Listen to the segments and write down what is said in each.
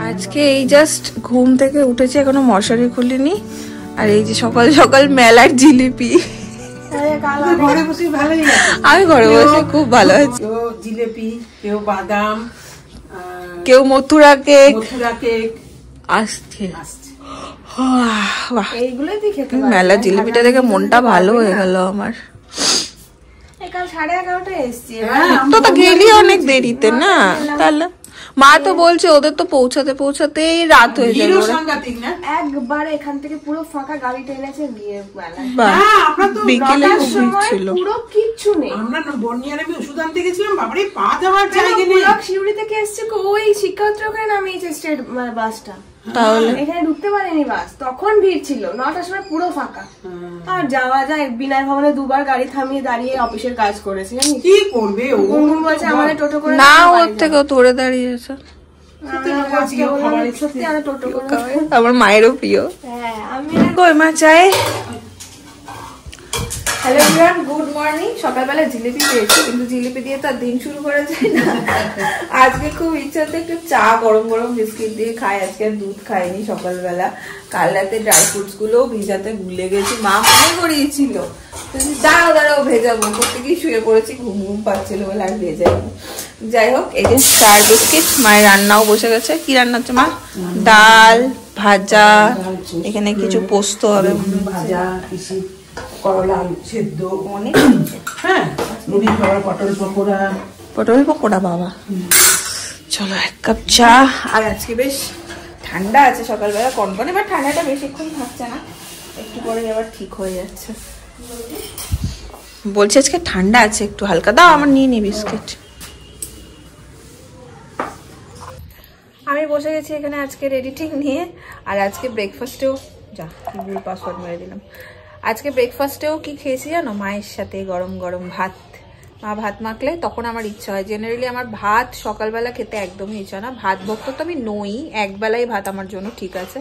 আজকে এই জাস্ট ঘুম থেকে উঠেছি, এখনো মশারি খুলিনি। আর এই যে সকাল সকাল মেলার জিলিপি, আমি ঘরে বসে খুব ভালো আছি। জিলিপি, কেউ বাদাম, কেউ মথুরা কেক আসছে। মেলা জিলিপিটা দেখে মনটা ভালো হয়ে গেল আমার। তো গেলি অনেক দেরিতে না, তাহলে মা তো বলছে ওদের তো পৌঁছাতে পৌঁছাতেই রাত হয়ে যাবে। একবার এখান থেকে পুরো ফাঁকা গাড়ি টেনেছে গিয়ে বিকেলে ছিল পুরো কিচ্ছু নেই। আমরা বর্নিয়ার আমি ওষুধ আনতে গেছিলাম, বাবারে পা দেওয়ার জায়গা নেই। শিউড়ি থেকে এসছে ওই শিক্ষার্থী ওখানে নামিয়েছে স্টেট বাসটা, তাহলে এখানে ঢুকতে পারেনি বাস, তখন ভিড় ছিল। 9টার সময় পুরো ফাঁকা। আর যাওয়া যায়, বিনয় ভবনে দুবার গাড়ি থামিয়ে দাঁড়িয়ে অফিসের কাজ করেছে। কি করবে ও বলছে আমাদের টোটো করে না, ওর থেকে ধরে দাঁড়িয়েছে। আমার মায়েরও প্রিয়। হ্যাঁ আমি কই মা চাই। Hello everyone, good morning. সকালবেলা জিলিপি পেয়েছি, কিন্তু জিলিপি দিয়ে তো দিন শুরু করা যায় না। আজকে খুব ইচ্ছা হচ্ছে একটু চা গরম গরম বিস্কিট দিয়ে খাই। আজকে আর দুধ খাইনি সকালবেলা। কাল রাতে ড্রাই ফ্রুটস গুলো ভিজাতে ভুলে গেছি, মা মনে করিয়েছিল। দাঁড়াও ভেজাবো করতে গিয়ে শুয়ে পড়েছি, ঘুম ঘুম পাচ্ছিল বলে আর ভেজাইনি। যাই হোক, এই যে চার বিস্কিট, মায়ের রান্নাও বসে গেছে। কি রান্না হচ্ছে মা? ডাল, ভাজা, এখানে কিছু পোস্ত হবে, ভাজা, করলা আলু সেদ্ধ, অনেক। হ্যাঁ, রুটি খাবার, পটল পকোড়া বাবা। চলো এক কাপ চা। আর আজকে বেশ ঠান্ডা আছে, সকালবেলা কনকনে, এবার ঠান্ডাটা বেশিক্ষণ থাকছে না, একটু পরে আবার ঠিক হয়ে যাচ্ছে। বলছি আজকে ঠান্ডা আছে, একটু হালকা দাও, আমার নিয়ে নি বিস্কিট। আমি বসে গেছি এখানে আজকের এডিটিং নিয়ে। আর আজকে ব্রেকফাস্টেও ভুল পাসওয়ার্ড মেরে দিলাম। আজকে ব্রেকফাস্টেও কি খেয়েছি জানো? মায়ের সাথে গরম গরম ভাত। মা ভাত মাখলে তখন আমার ইচ্ছা হয়। জেনারেলি আমার ভাত সকালবেলা খেতে একদমই ইচ্ছা না, ভাত ভক্ত তো আমি নই, একবেলাই ভাত আমার জন্য ঠিক আছে।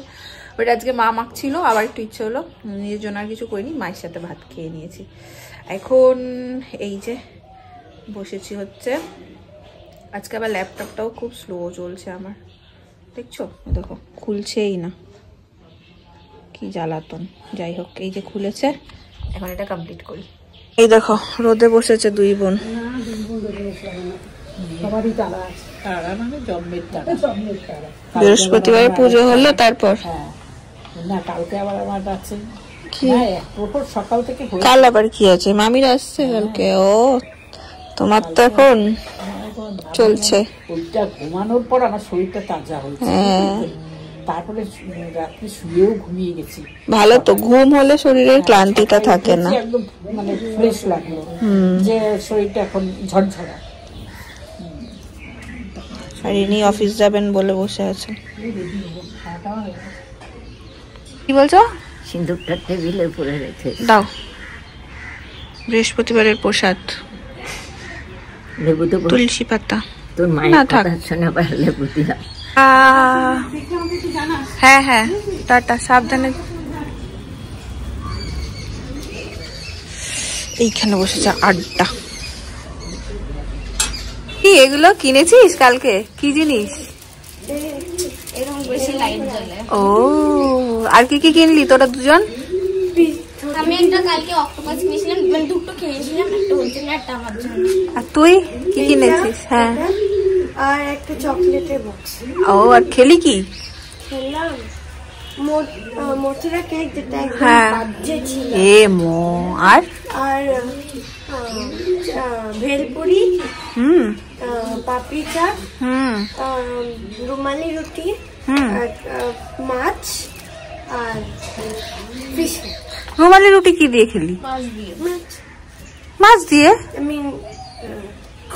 বাট আজকে মা মাখছিল, আবার একটু ইচ্ছে হলো, নিজের জন্য আর কিছু করিনি, মায়ের সাথে ভাত খেয়ে নিয়েছি। এখন এই যে বসেছি হচ্ছে, আজকে আবার ল্যাপটপটাও খুব স্লো চলছে আমার, দেখছো? দেখো খুলছেই না, কি জ্বালাতন। যাই হোক, এই যে খুলেছে, এখন এটা কমপ্লিট করি। এই দেখো রোদে বসেছে দুই বোন। বৃহস্পতিবার পুজো হলো, তারপর কালকে আবার আমার আছে, সকাল থেকে কাল আবার কি আছে? মামিরা আসছে কালকে। ও তোমার তো এখন চলছে। ওইটা ঘুমানোর পর আমার শরীরটা তাজা হয়েছে, তারপরে রাত্রে শুয়েও ঘুমিয়ে গেছি। ভালো তো, ঘুম হলে শরীরের ক্লান্তিটা থাকে না, একদম মানে ফ্রেশ লাগলো, যে শরীরটা এখন ঝরঝরা। আর ইনি অফিস যাবেন বলে বসে আছে। কি বলছো? সিন্দুকটা টেবিলের উপরে রেখে দাও, বৃহস্পতিবারের প্রসাদ। লেবু দেবো? তুলসী পাতা। তোর মায়ের কথা শুনে আবার লেবু দিলাম। হ্যাঁ হ্যাঁ, টাটা, সাবধানে। এইখানে বসেছে আড্ডা। কি এগুলো কিনেছিস কালকে? কি জিনিস? ও, আর কি কি কিনলি তোরা দুজন? আমি একটা কালকে অক্টোপাস কিনেছিলাম, মানে দুটো কিনেছিলাম, একটা ওর জন্য একটা আমার জন্য। আর তুই কি কিনেছিস? হ্যাঁ, আর একটা চকলেটের বক্স। ও, আর খেলি কি? খেলাম মথুরা কেক, যেটা হ্যাঁ, এ মো। আর ভেলপুরি, পাপড়ি চাট, রুমালি রুটি, মাছ আর ফিশ। রুমালি রুটি কি দিয়ে খেলি? মাছ দিয়ে?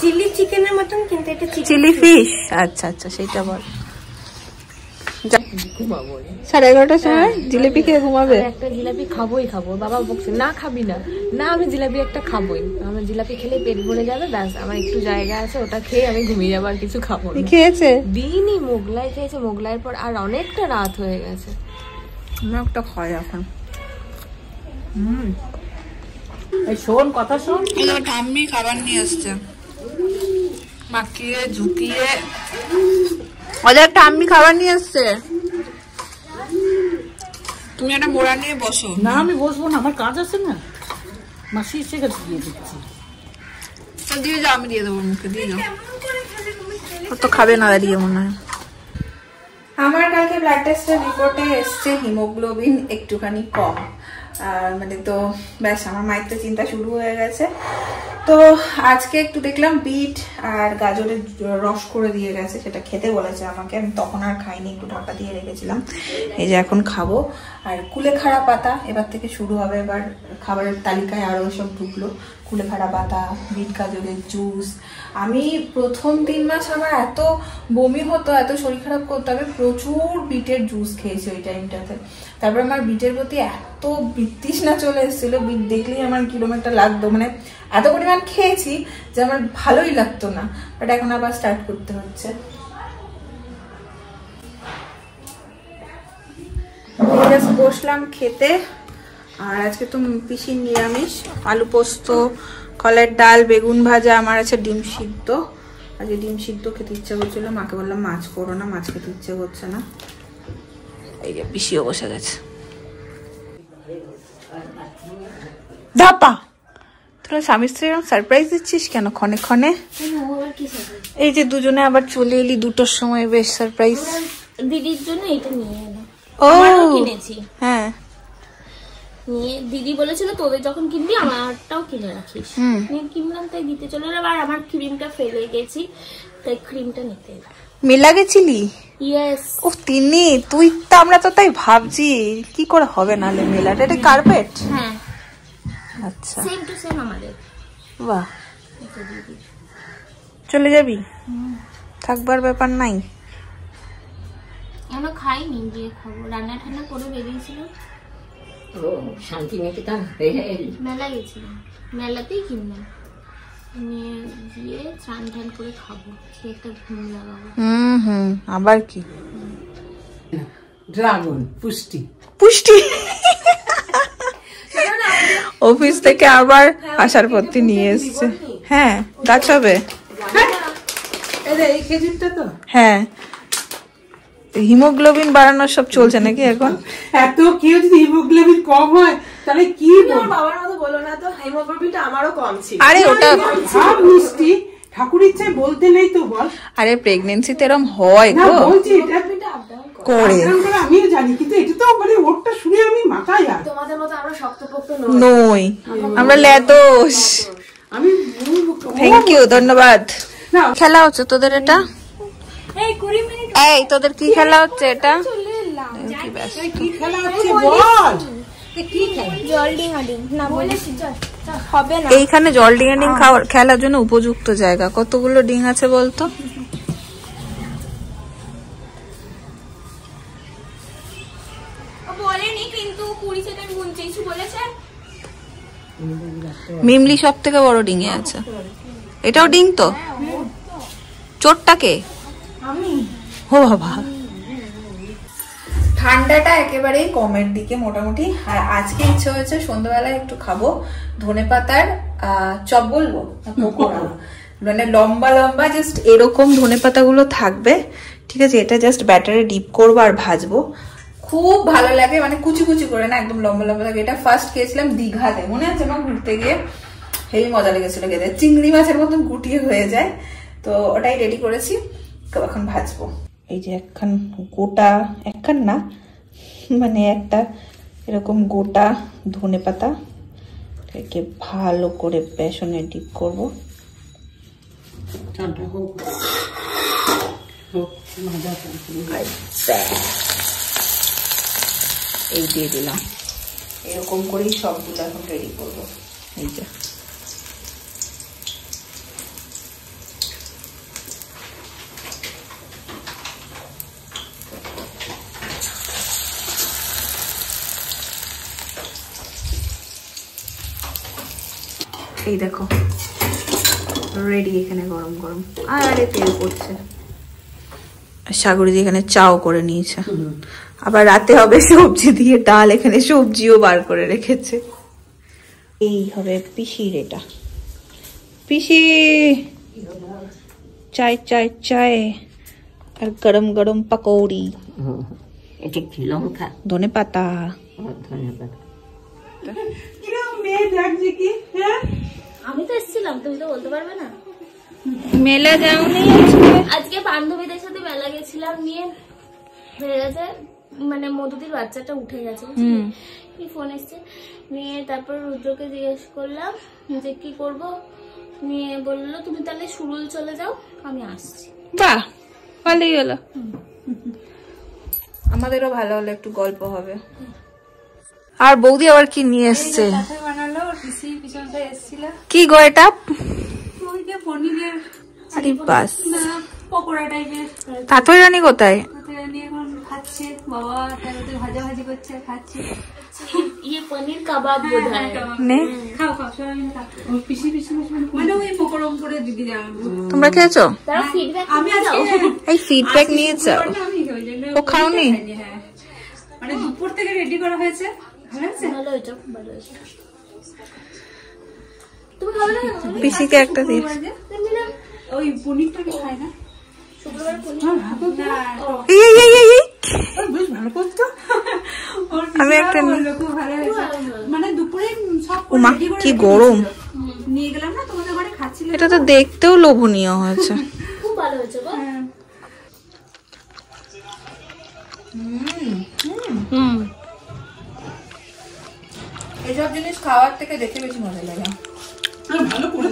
চিলি চিকেনের মতন, কিন্তু এটা চিলি ফিশ। আচ্ছা আচ্ছা, সেটা বল। 11:30টার সময় জিলিপি খেয়ে ঘুমাবে? একটা জিলাপি খাবোই খাবো। বাবা বলছে না খাবি না, না আমি জিলাপি একটা খাবোই, আমার জিলাপি খেলে পেট ভরে যাবে, ব্যাস আমার একটু জায়গা আছে, ওটা খেয়ে আমি ঘুমিয়ে যাবো, আর কিছু খাবো না। খেয়েছে? দিনই মোগলাই খেয়েছে, মোগলাইয়ের পর আর অনেকটা রাত হয়ে গেছে। একটা খাই এখন। শোন কথা শোন, ঠাম্মি খাবার নিয়ে আসছে, মাখিয়ে ঝুঁকিয়ে ওদের ঠাম্মি খাবার নিয়ে এসছে, তুমি একটা মোড়া নিয়ে বসো। না আমি বসবো না, আমার কাজ আছে না। মাসি এসে গেছে, দিয়ে দিচ্ছি। দিয়ে যাও, আমি দিয়ে দেবো মুখে, দিয়ে যাও। ও তো খাবে না দাঁড়িয়ে মনে হয়। আমার কালকে ব্লাড টেস্টের রিপোর্টে এসছে হিমোগ্লোবিন একটুখানি কম, মানে তো ব্যাস আমার মায়ের তো চিন্তা শুরু হয়ে গেছে। তো আজকে একটু দেখলাম বিট আর গাজরের রস করে দিয়ে গেছে, সেটা খেতে বলেছে আমাকে, আমি তখন আর খাইনি, একটু ঢাকা দিয়ে রেখেছিলাম। এই যে এখন খাবো। আর কুলেখাড়া পাতা এবার থেকে শুরু হবে, এবার খাবারের তালিকায় আরও সব ঢুকলো। কুলেখাড়া পাতা, বিট গাজরের জুস। আমি প্রথম 3 মাস আমার এত বমি হতো, এত শরীর খারাপ করতো, আমি প্রচুর বিটের জুস খেয়েছি ওই টাইমটাতে। তারপর আমার বিটের প্রতি এত বিতৃষ্ণা চলে এসেছিল, বিট দেখলেই আমার কিরকম একটা লাগতো, মানে এত পরিমাণ খেয়েছি যে আমার ভালোই লাগতো না। বাট এখন আবার স্টার্ট করতে হচ্ছে। বসলাম খেতে। আর আজকে তো পিসির নিরামিষ, আলু পোস্ত, কলের ডাল, বেগুন ভাজা, আমার আছে ডিম সিদ্ধ। আজকে ডিম সিদ্ধ খেতে ইচ্ছা করছিল, মাকে বললাম মাছ করো না, মাছ খেতে ইচ্ছে করছে না। এই যে পিসিও বসে গেছে। ধাপা, তোরা স্বামী স্ত্রী সারপ্রাইজ দিচ্ছিস কেন ক্ষণে ক্ষণে? এই যে দুজনে আবার চলে এলি 2টোর সময়, বেশ সারপ্রাইজ। দিদির জন্য এটা নিয়ে এলাম। ও কিনেছি, হ্যাঁ। নিয়ে দিদি বলেছিল তোদের যখন কিনবি আমারটাও কিনে রাখিস, নিয়ে কিনলাম, তাই দিতে চলে এলাম। আর আমার ক্রিমটা ফেলে গেছি, তাই ক্রিমটা নিতে এলাম। মেলা গেছিলি? ইয়েস। ও তিনি, তুই তো, আমরা তো তাই ভাবছি কি করে হবে নালে মেলাটা। এটা কার্পেট? হ্যাঁ, আচ্ছা, সেম টু সেম আমাদের। বাহ, চলে যাবি? থাকবার ব্যাপার নাই? আমরা খাইনি, গিয়ে খাবো। রান্না ঠান্না করে বেরিয়েছিলাম। ও শান্তিনিকেতন হয়ে এলি? মেলা গেছিলাম, মেলাতেই কিনলাম, নিয়ে গিয়ে স্নান টান করে খাবো, খেয়ে একটা ঘুম লাগাবো। আবার কি? ড্রাগন পুষ্টি পুষ্টি অফিস থেকে আবার আসার পথে নিয়ে এসছে। হ্যাঁ, গাছ হবে। এই খেজুরটা তো, হ্যাঁ, হিমোগ্লোবিন বাড়ানোর সব চলছে নাকি এখন? এত কেউ যদি হিমোগ্লোবিন কম হয় তাহলে কি বাবার মতো বলো না তো, হিমোগ্লোবিনটা আমারও কম ছিল। আরে ওটা ভাব মিষ্টি, ঠাকুর ইচ্ছায় বলতে নেই তো বল। আরে প্রেগনেন্সিতে এরম হয় না গো, বলছি এটা করে আমিও জানি, কিন্তু এটা তো মানে ওরটা শুনে আমি মাথায় আর তোমাদের মতো আমরা শক্তপোক্ত নই, আমরা লেদোস। আমি থ্যাংক ইউ, ধন্যবাদ। খেলা হচ্ছে তোদের এটা? এই তোদের কি খেলা হচ্ছে এটা? কি খেলা হচ্ছে বল? জল ডিঙাডিং না বলেছি, হবে না। এইখানে জল ডিঙাডিং খেলার জন্য উপযুক্ত জায়গা। কতগুলো ডিং আছে বলতো? বলেনি, কিন্তু 20 সেকেন্ড গুনছে, কিছু বলেছে? মিমলি সব থেকে বড় ডিঙে আছে। এটাও ডিং তো? চোরটাকে? ও বাবা, ঠান্ডাটা একেবারেই কমের দিকে মোটামুটি। আর আজকে ইচ্ছে হয়েছে সন্ধ্যাবেলায় একটু খাবো ধনেপাতার চপ, বলবো পকোড়া, মানে লম্বা লম্বা জাস্ট এরকম ধনেপাতা গুলো থাকবে, ঠিক আছে? এটা জাস্ট ব্যাটারে ডিপ করবো আর ভাজবো, খুব ভালো লাগে, মানে কুচি কুচি করে না, একদম লম্বা লম্বা থাকে। এটা ফার্স্ট খেয়েছিলাম দীঘাতে, মনে আছে আমার ঘুরতে গিয়ে, হেবি মজা লেগেছিল খেতে, চিংড়ি মাছের মতন গুটিয়ে হয়ে যায়। তো ওটাই রেডি করেছি, এখন ভাজবো। এই যে একখান গোটা, একখান না মানে একটা এরকম গোটা ধনেপাতা, এটাকে ভালো করে বেসনে ডিপ করবো। এই দিয়ে দিলাম, এরকম করেই সবগুলো এখন রেডি করবো। এই যে এই দেখো রেডি, এখানে গরম গরম। আরে তেল পড়ছে। সাগরী এখানে চাও করে নিয়েছে, আবার রাতে হবে সবজি দিয়ে ডাল, এখানে সবজিও বার করে রেখেছে। এই হবে পিসির, এটা পিসি চাই চাই চাই। আর গরম গরম পাকৌড়ি, এটা কি লঙ্কা, ধনে পাতা। ধন্যবাদ। আমি তো এসেছিলাম, তুমি তো বলতে পারবে না। মেলা যাওনি আজকে বান্ধবীদের সাথে মেলা গেছিলাম, নিয়ে হয়ে গেছে মানে মধুদির বাচ্চাটা উঠে গেছে, কি ফোন এসছে, নিয়ে তারপর রুদ্রকে জিজ্ঞেস করলাম যে কি করব, নিয়ে বললো তুমি তাহলে সুরুল চলে যাও, আমি আসছি। বাহ, ভালোই হলো। আমাদেরও ভালো হলো, একটু গল্প হবে। আর বৌদি আবার কি নিয়ে এসছে? কি গো এটা? আরে বাস, পকোড়া টাইপের। তাতই রানী কোথায়? এখন খাচ্ছে বাবা, তারপরে ভাজাভাজি করছে, খাচ্ছে। ইয়ে পনির কাবাব বোধহয়। নে, খাও খাও, সবাই মিলে খাও। ওই পিসি মানে ওই মকরম করে দিদি যাবে। তোমরা খেয়েছো? তারা ফিডব্যাক আমি আজকে এই ফিডব্যাক নিয়েছো? আমি ওই জন্য ও খাওনি? হ্যাঁ, মানে দুপুর থেকে রেডি করা হয়েছে। ভালো আছে? ভালো হয়েছে, খুব ভালো হয়েছে। তুমি খাবে না? পিসিকে একটা দিই। ওই পনিরটা আমি খাই না। শুক্রবার পনির এই এই এই এই, বেশ ভালো করতো। আমি একটা খুব ভালো হয়েছে। মানে দুপুরে সব উমা ready করে কি রেখে গরম। দিয়েছিল। নিয়ে গেলাম না তোমাদের ঘরে, খাচ্ছিলে। এটা তো দেখতেও লোভনীয় হয়েছে। খুব ভালো হয়েছে গো। এসব জিনিস খাওয়ার থেকে দেখে বেশি মজা লাগে।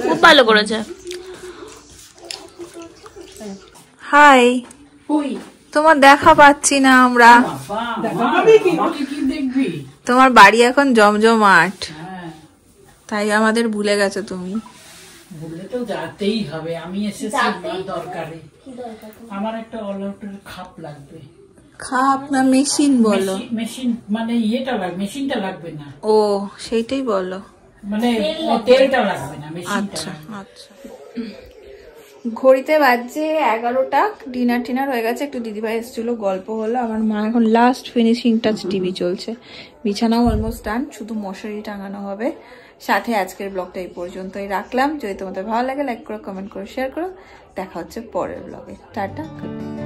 খুব ভালো করেছে। হাই, ওই তোমার দেখা পাচ্ছি না আমরা। কি দেখবি? তোমার বাড়ি এখন জমজমাট, হ্যাঁ, তাই আমাদের ভুলে গেছো তুমি। বললে তো যেতেই হবে। আমি এসেছি আমার দরকারে। আমার একটা অলআউটের খাপ লাগবে। খাপ না মেশিন বলো? মেশিন মানে ইয়েটা লাগবে, মেশিনটা লাগবে না, ও সেইটাই বলো। মানে তেলটা লাগবে না, মেশিনটা আচ্ছা লাগবে। আচ্ছা। ঘড়িতে বাজছে 11টা, ডিনার টিনার হয়ে গেছে, একটু দিদিভাই এসেছিল, গল্প হলো। আমার মা এখন লাস্ট ফিনিশিং টাচ, টিভি চলছে, বিছানাও অলমোস্ট ডান, শুধু মশারি টাঙানো হবে। সাথে আজকের ব্লগটা এই পর্যন্তই রাখলাম। যদি তোমাদের ভালো লাগে লাইক করো, কমেন্ট করো, শেয়ার করো। দেখা হচ্ছে পরের ব্লগে। Tata, good night.